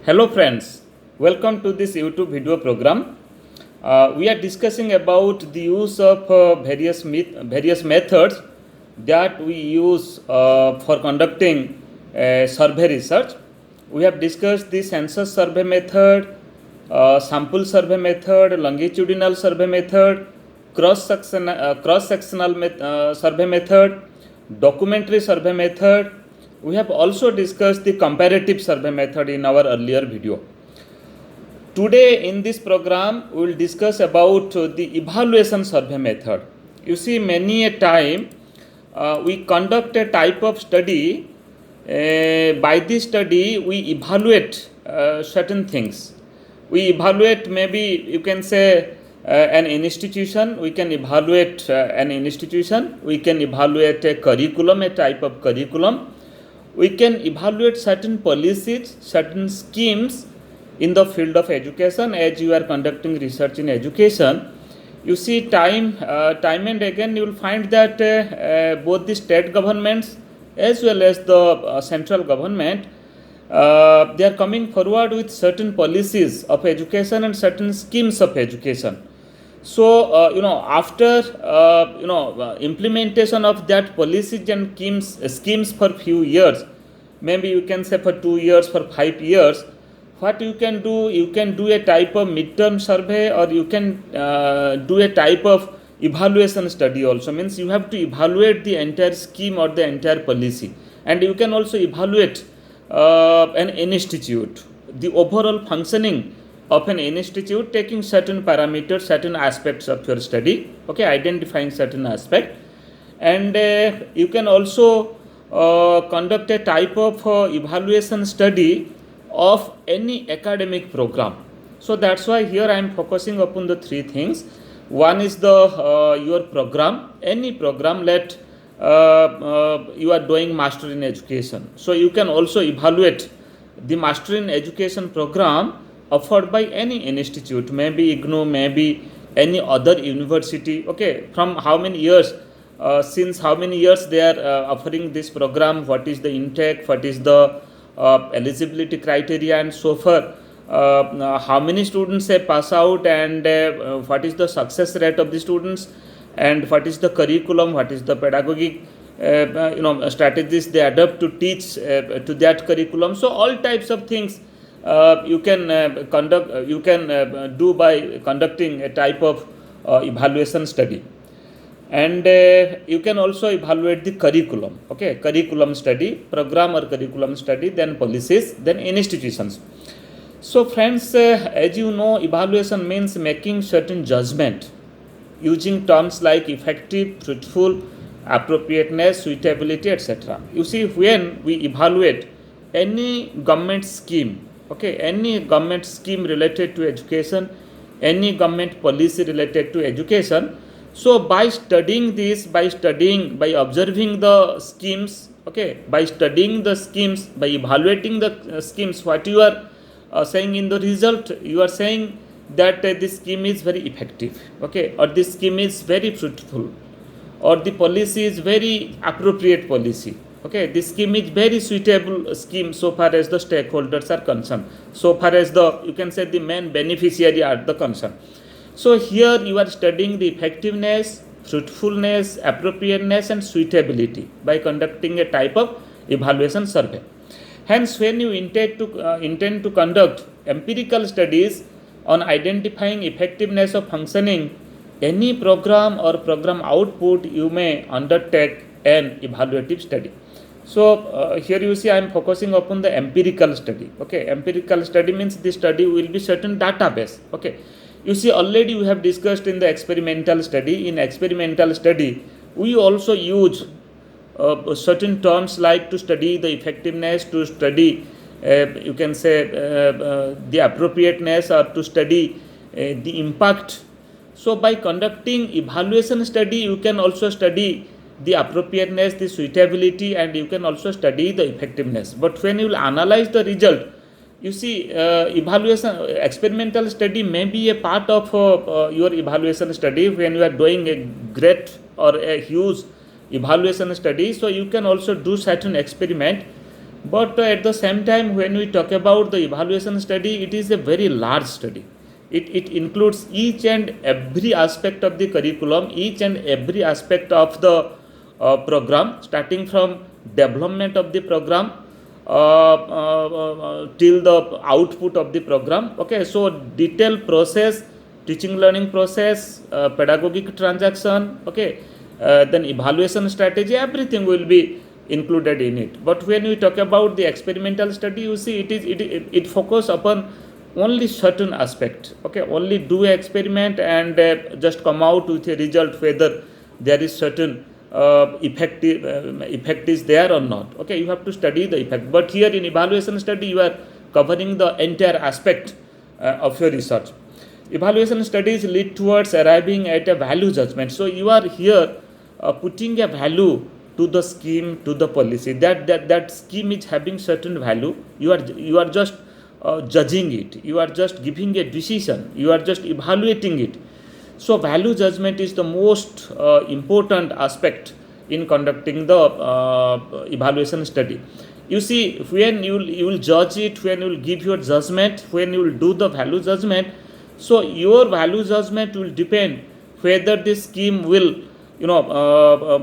Hello friends, welcome to this YouTube video program. We are discussing about the use of various methods that we use for conducting survey research. We have discussed the census survey method, sample survey method, longitudinal survey method, cross-sectional survey method, documentary survey method. We have also discussed the comparative survey method in our earlier video. Today in this program we will discuss about the evaluation survey method. You see, many a time we conduct a type of study. By this study we evaluate certain things. We evaluate, maybe you can say, an institution. We can evaluate an institution. We can evaluate a curriculum, a type of curriculum. We can evaluate certain policies, certain schemes in the field of education. As you are conducting research in education, you see, time and again you will find that both the state governments as well as the central government, they are coming forward with certain policies of education and certain schemes of education. So after implementation of that policies and schemes for few years, maybe you can say for 2 years, for 5 years, what you can do a type of midterm survey, or you can do a type of evaluation study also. Means you have to evaluate the entire scheme or the entire policy, and you can also evaluate an institute, the overall functioning of an institute, taking certain parameters, certain aspects of your study, okay, identifying certain aspect. And you can also conduct a type of evaluation study of any academic program. So that's why here I am focusing upon the three things. One is the your program, any program. Let you are doing master in education, so you can also evaluate the master in education program offered by any institute, maybe IGNOU, maybe any other university, okay, from how many years, since how many years they are offering this program, what is the intake, what is the eligibility criteria, and so forth. How many students say pass out, and what is the success rate of the students, and what is the curriculum, what is the pedagogic strategies they adopt to teach to that curriculum. So all types of things you can do by conducting a type of evaluation study. And you can also evaluate the curriculum, okay, curriculum study, program or curriculum study, then policies, then institutions. So friends, as you know, evaluation means making certain judgment using terms like effective, fruitful, appropriateness, suitability, etc. You see, when we evaluate any government scheme, okay, any government scheme related to education, any government policy related to education, so by studying this, by observing the schemes, okay, by studying the schemes, by evaluating the schemes, what you are saying in the result, you are saying that this scheme is very effective, okay, or this scheme is very fruitful, or the policy is very appropriate policy, okay, this scheme is very suitable scheme so far as the stakeholders are concerned, so far as the, you can say, the main beneficiary are the concerned. So here you are studying the effectiveness, fruitfulness, appropriateness, and suitability by conducting a type of evaluation survey. Hence, when you intend to conduct empirical studies on identifying effectiveness of functioning any program or program output, you may undertake an evaluative study. So here you see I am focusing upon the empirical study, okay. Empirical study means the study will be certain database, okay. You see, already we have discussed in the experimental study. In experimental study, we also use certain terms like to study the effectiveness, to study you can say the appropriateness, or to study the impact. So by conducting evaluation study, you can also study the appropriateness, the suitability, and you can also study the effectiveness. But when you will analyze the result, you see, evaluation experimental study may be a part of your evaluation study. When you are doing a great or a huge evaluation study, so you can also do certain experiment But at the same time, when we talk about the evaluation study, it is a very large study. It includes each and every aspect of the curriculum, each and every aspect of the program, starting from development of the program till the output of the program. Okay, so detailed process, teaching learning process, pedagogic transaction, okay, then evaluation strategy, everything will be included in it. But when we talk about the experimental study, you see it focus upon only certain aspect. Okay, only do a experiment and just come out with a result whether there is certain effect is there or not. Okay, you have to study the effect. But here in evaluation study, you are covering the entire aspect of your research. Evaluation studies lead towards arriving at a value judgment. So you are here putting a value to the scheme, to the policy. That scheme is having certain value. You are just judging it. You are just giving a decision. You are just evaluating it. So value judgment is the most important aspect in conducting the evaluation study. You see, when you will judge it, when you will give your judgment, when you will do the value judgment, so your value judgment will depend whether this scheme will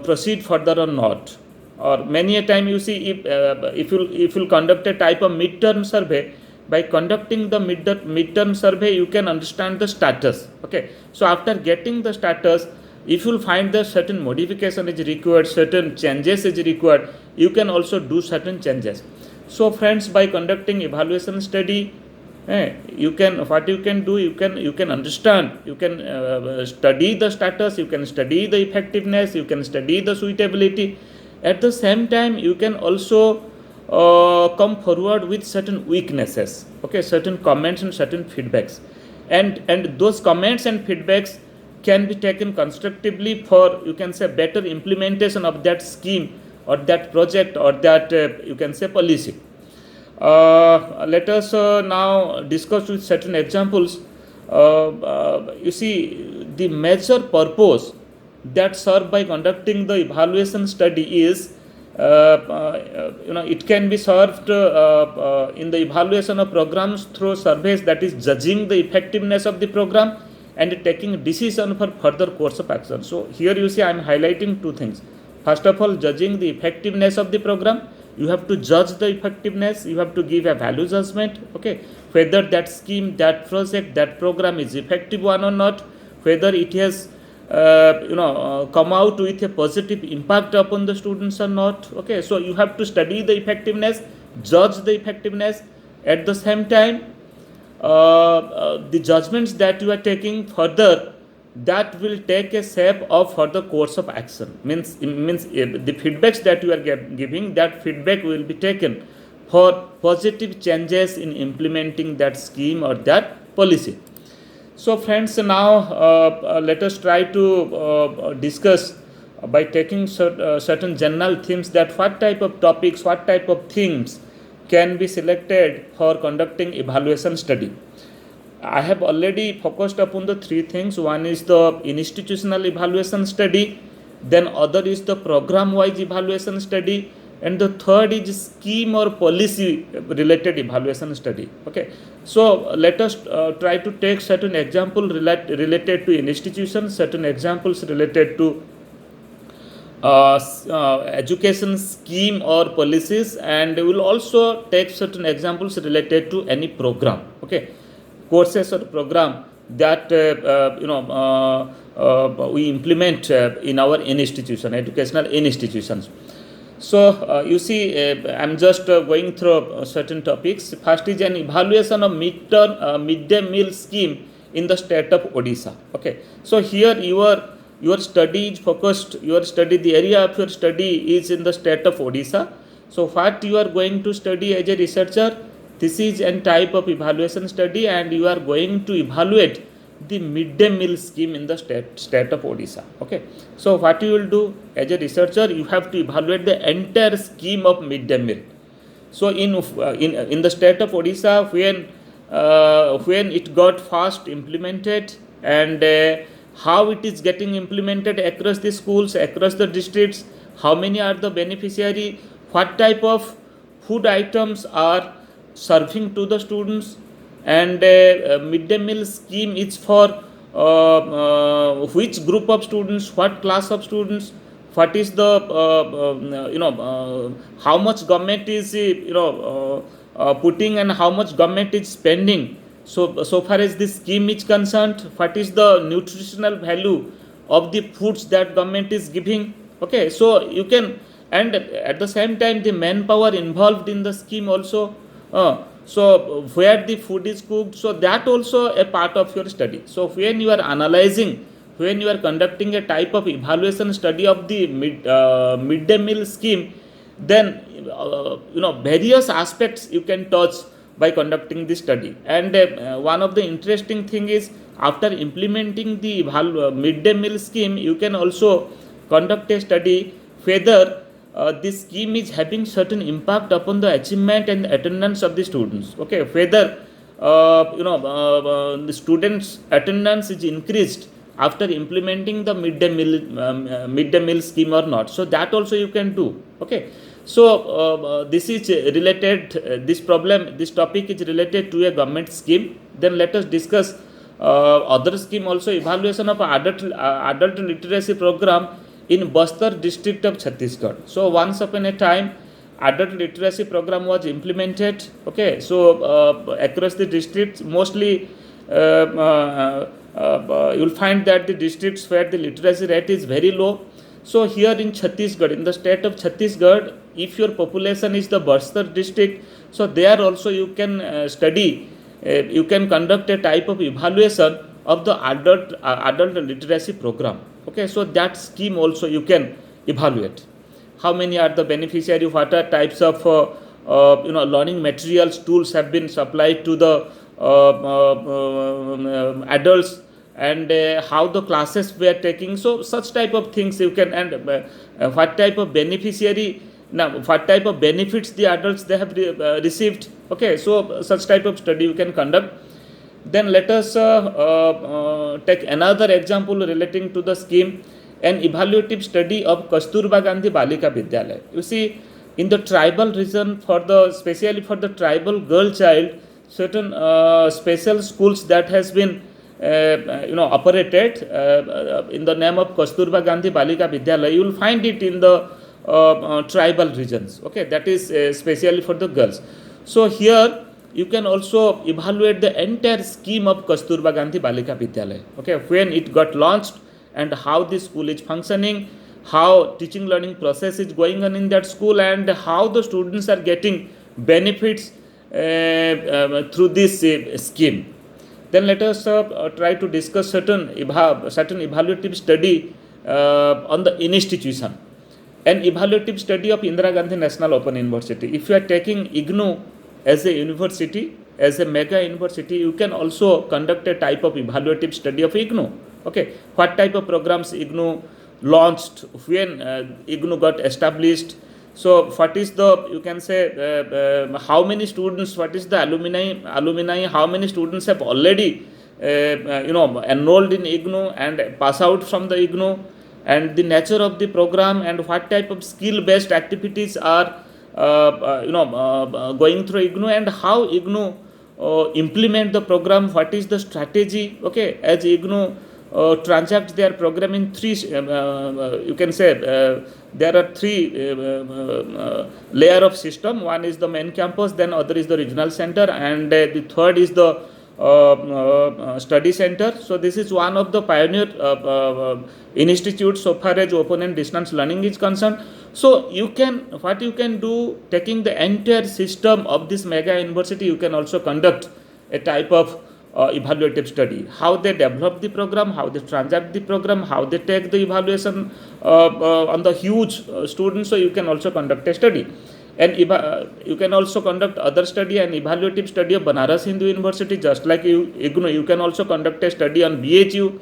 proceed further or not. Or many a time you see, if you conduct a type of midterm survey, by conducting the midterm survey you can understand the status. Okay, so after getting the status, if you find that certain modification is required, certain changes is required, you can also do certain changes. So friends, by conducting evaluation study, you can do, you can understand, you can study the status, you can study the effectiveness, you can study the suitability. At the same time, you can also come forward with certain weaknesses, okay, certain comments and certain feedbacks, and those comments and feedbacks can be taken constructively for, you can say, better implementation of that scheme or that project or that you can say policy. Let us now discuss with certain examples. You see, the major purpose that served by conducting the evaluation study is it can be served in the evaluation of programs through surveys, that is judging the effectiveness of the program and taking decision for further course of action. So here you see I am highlighting two things. First of all, judging the effectiveness of the program. You have to judge the effectiveness, you have to give a value judgment, okay, whether that scheme, that project, that program is effective one or not, whether it has come out with a positive impact upon the students or not. Okay, so you have to study the effectiveness, judge the effectiveness. At the same time, the judgments that you are taking further, that will take a shape of further course of action. Means the feedbacks that you are giving, that feedback will be taken for positive changes in implementing that scheme or that policy. So friends, now let us try to discuss by taking certain general themes, that what type of topics, what type of themes can be selected for conducting evaluation study. I have already focused upon the three things. One is the institutional evaluation study, then other is the program wise evaluation study, and the third is scheme or policy related evaluation study. Okay, so let us try to take certain example related to institutions, certain examples related to education scheme or policies, and we will also take certain examples related to any program, okay, courses or program that we implement in our educational institutions. So you see, I am just going through certain topics. First is an evaluation of midday meal scheme in the state of Odisha. Okay, so here your study is focused. The area of your study is in the state of Odisha. So what you are going to study as a researcher, this is a type of evaluation study, and you are going to evaluate the midday meal scheme in the state of Odisha. Okay, so what you will do as a researcher, you have to evaluate the entire scheme of midday meal. So in the state of Odisha, when it got first implemented, and how it is getting implemented across the schools, across the districts, how many are the beneficiary, what type of food items are serving to the students, and midday meal scheme is for which group of students, what class of students, what is the how much government is putting and how much government is spending. So far as this scheme is concerned, what is the nutritional value of the foods that government is giving. Okay, so you can, and at the same time the manpower involved in the scheme also. So where the food is cooked, so that also a part of your study. So when you are analyzing, when you are conducting a type of evaluation study of the midday meal scheme, then various aspects you can touch by conducting this study. And one of the interesting thing is, after implementing the midday meal scheme, you can also conduct a study whether this scheme is having certain impact upon the achievement and attendance of the students. Okay, whether the students attendance is increased after implementing the midday meal scheme or not. So that also you can do. Okay, so this is related, this topic is related to a government scheme. Then let us discuss other scheme also, evaluation of adult literacy program in Bastar district of Chhattisgarh. So once upon a time, adult literacy program was implemented. Okay, so across the districts, mostly you'll find that the districts where the literacy rate is very low. So here in Chhattisgarh, in the state of Chhattisgarh, if your population is the Bastar district, so there also you can study, you can conduct a type of evaluation of the adult literacy program. Okay, so that scheme also you can evaluate. How many are the beneficiary? What are types of learning materials, tools have been supplied to the adults, and how the classes were taking. So such type of things you can, and what type of beneficiary, now what type of benefits the adults they have received. Okay, so such type of study you can conduct. Then let us take another example relating to the scheme, an evaluative study of Kasturba Gandhi Balika Vidyalaya. You see, in the tribal region, especially for the tribal girl child, certain special schools that has been operated in the name of Kasturba Gandhi Balika Vidyalaya. You will find it in the tribal regions. Okay, that is specially for the girls. So here you can also evaluate the entire scheme of Kasturba Gandhi Balika Vidyalaya. Okay, when it got launched and how the school is functioning, how teaching learning process is going on in that school, and how the students are getting benefits through this scheme. Then let us try to discuss certain evaluative study on the institution. An evaluative study of Indira Gandhi National Open University. If you are taking IGNOU as a university, as a mega university, you can also conduct a type of evaluative study of IGNOU. Okay, what type of programs IGNOU launched, when IGNOU got established. So what is the, you can say, how many students, what is the alumni, how many students have already enrolled in IGNOU and pass out from the IGNOU, and the nature of the program, and what type of skill based activities are going through IGNOU, and how IGNOU implement the program, what is the strategy. Okay, as IGNOU transact their program in three, you can say, there are three layer of system. One is the main campus, then other is the regional center, and the third is the study center. So this is one of the pioneer institutes so far as open and distance learning is concerned. So what you can do, taking the entire system of this mega university, you can also conduct a type of evaluative study. How they develop the program, how they transact the program, how they take the evaluation on the huge students. So you can also conduct a study. And you can also conduct other study, and evaluative study of Banaras Hindu University, just like IGNOU. You can also conduct a study on BHU.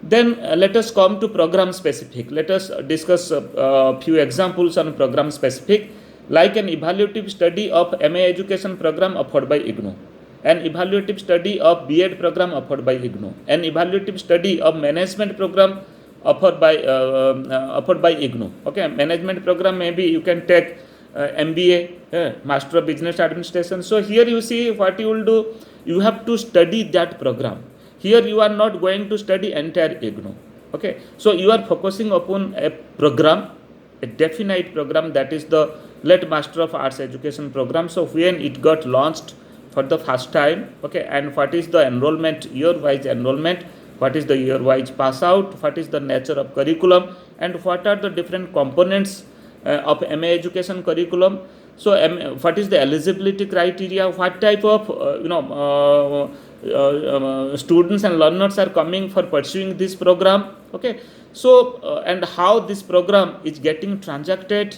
Then let us come to program specific. Let us discuss a few examples on program specific, like an evaluative study of MA education program offered by IGNOU, an evaluative study of B.Ed program offered by IGNOU, an evaluative study of management program offered by IGNOU. Okay, management program, maybe you can take MBA, Master of Business Administration. So here you see what you will do, you have to study that program. Here you are not going to study entire IGNOU. Okay, so you are focusing upon a program, a definite program, that is the LET Master of Arts Education program. So when it got launched for the first time, okay, and what is the enrollment, year-wise enrollment, what is the year-wise pass out, what is the nature of curriculum, and what are the different components of MA education curriculum. So what is the eligibility criteria, what type of students and learners are coming for pursuing this program. Okay, so and how this program is getting transacted.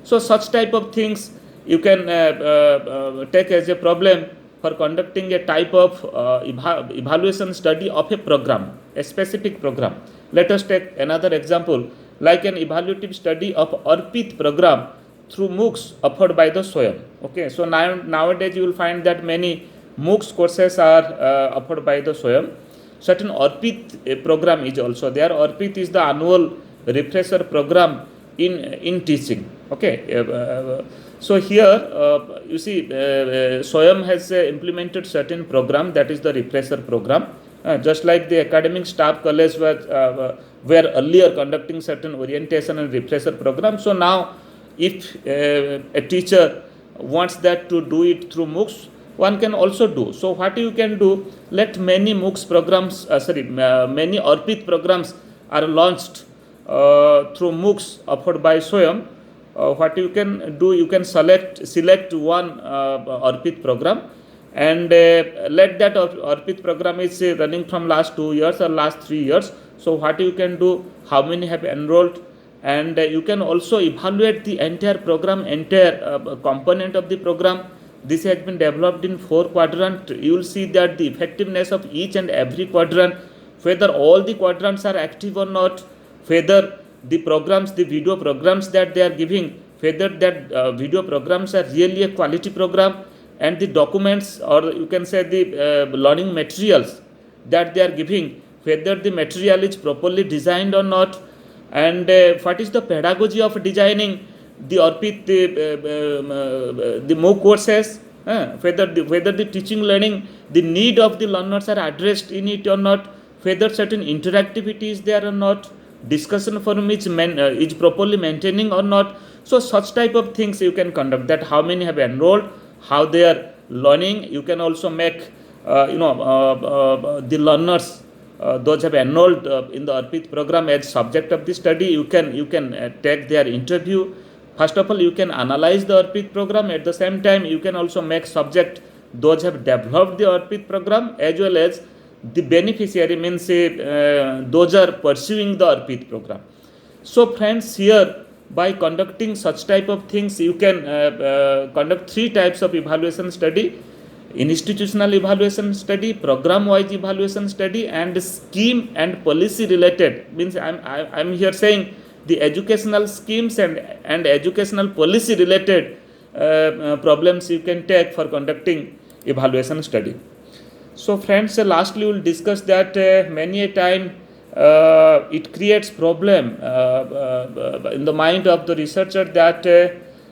So such type of things you can take as a problem for conducting a type of evaluation study of a program, a specific program. Let us take another example, like an evaluative study of Arpit program through MOOCs offered by the SWAYAM. Okay, so nowadays you will find that many MOOCs courses are offered by the SWAYAM. Certain Arpit program is also there. Arpit is the annual refresher program in teaching. Okay, so here you see SWAYAM has implemented certain program, that is the refresher program. Just like the academic staff college were earlier conducting certain orientation and refresher program. So now if a teacher wants that to do it through MOOCs, one can also do. So what you can do, let many MOOCs programs, many Arpit programs are launched through MOOCs offered by SWAYAM. What you can do, you can select one Arpit program, and let that Arpit program is running from last 2 years or last 3 years. So what you can do, how many have enrolled, and you can also evaluate the entire program, entire component of the program. This has been developed in 4 quadrants. You will see that the effectiveness of each and every quadrant, whether all the quadrants are active or not, whether the programs, the video programs that they are giving, whether that video programs are really a quality program, and the documents, or you can say the learning materials that they are giving, whether the material is properly designed or not, and what is the pedagogy of designing the Arpit, the MOOC courses, whether the teaching learning, the need of the learners are addressed in it or not, whether certain interactivity is there or not, discussion forum is properly maintaining or not. So such type of things you can conduct, that how many have enrolled, how they are learning. You can also make the learners, those have enrolled in the Arpit program as subject of the study. You can take their interview. First of all, you can analyze the Arpit program. At the same time, you can also make subject those have developed the Arpit program, as well as the beneficiary, means those are pursuing the Arpit program. So friends, here by conducting such type of things, you can conduct 3 types of evaluation study: institutional evaluation study, program wise evaluation study, and scheme and policy related. Means I'm here saying the educational schemes and educational policy related problems you can take for conducting evaluation study. So friends, lastly we will discuss that many a time it creates problem in the mind of the researcher, that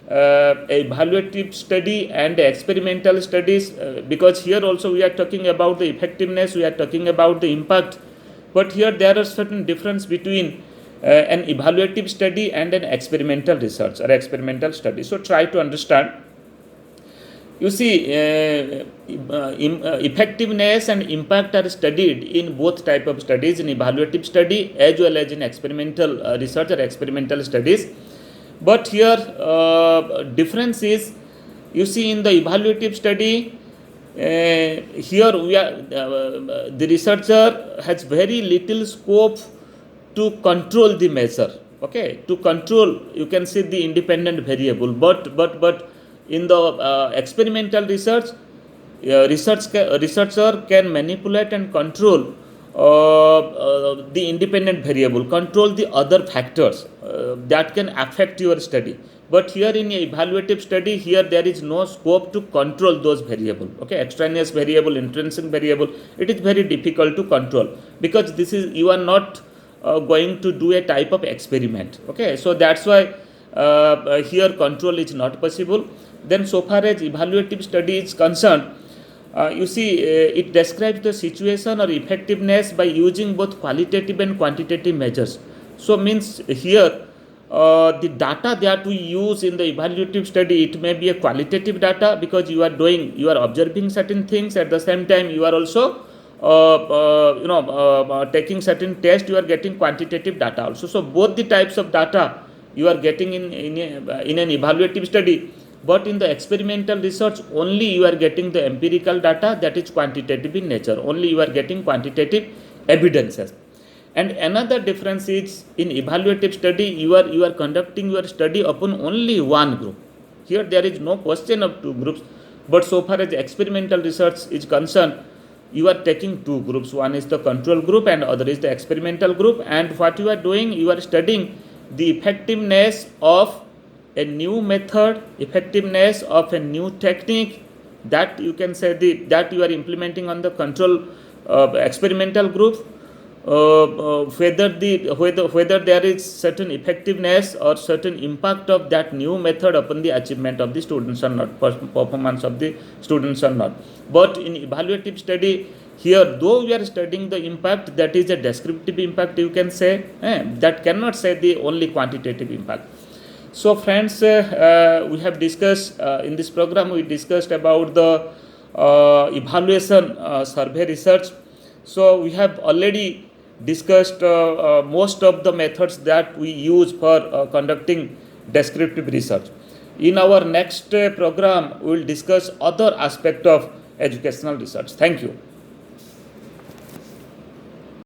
evaluative study and experimental studies, because here also we are talking about the effectiveness, we are talking about the impact, but here there are certain difference between an evaluative study and an experimental research or experimental study. So try to understand. You see, effectiveness and impact are studied in both type of studies, in evaluative study as well as in experimental research or experimental studies. But here difference is, you see, in the evaluative study, here we are the researcher has very little scope to control the measure. Okay, to control, you can see the independent variable, but in the experimental research, researcher can manipulate and control the independent variable, control the other factors that can affect your study. But here in a evaluative study, here there is no scope to control those variable. Okay, extraneous variable, intrinsic variable, it is very difficult to control, because this is, you are not going to do a type of experiment. Okay, so that's why here control is not possible. Then so far as evaluative study is concerned, you see, it describes the situation or effectiveness by using both qualitative and quantitative measures. So means here the data that we use in the evaluative study, it may be a qualitative data because you are observing certain things, at the same time you are also taking certain tests, you are getting quantitative data also. So both the types of data you are getting in an evaluative study, but in the experimental research only you are getting the empirical data, that is quantitative in nature, only you are getting quantitative evidences. And another difference is in evaluative study you are conducting your study upon only one group. Here there is no question of two groups, but so far as experimental research is concerned, you are taking two groups, one is the control group and other is the experimental group. And what you are doing, you are studying the effectiveness of a new method, effectiveness of a new technique, that you can say that you are implementing on the control experimental group, whether there is certain effectiveness or certain impact of that new method upon the achievement of the students or not, performance of the students or not. But in evaluative study, here though we are studying the impact, that is a descriptive impact, you can say, that cannot say the only quantitative impact. So friends, we have discussed in this program, we discussed about the evaluation survey research. So we have already discussed most of the methods that we use for conducting descriptive research. In our next program, we will discuss other aspect of educational research. Thank you.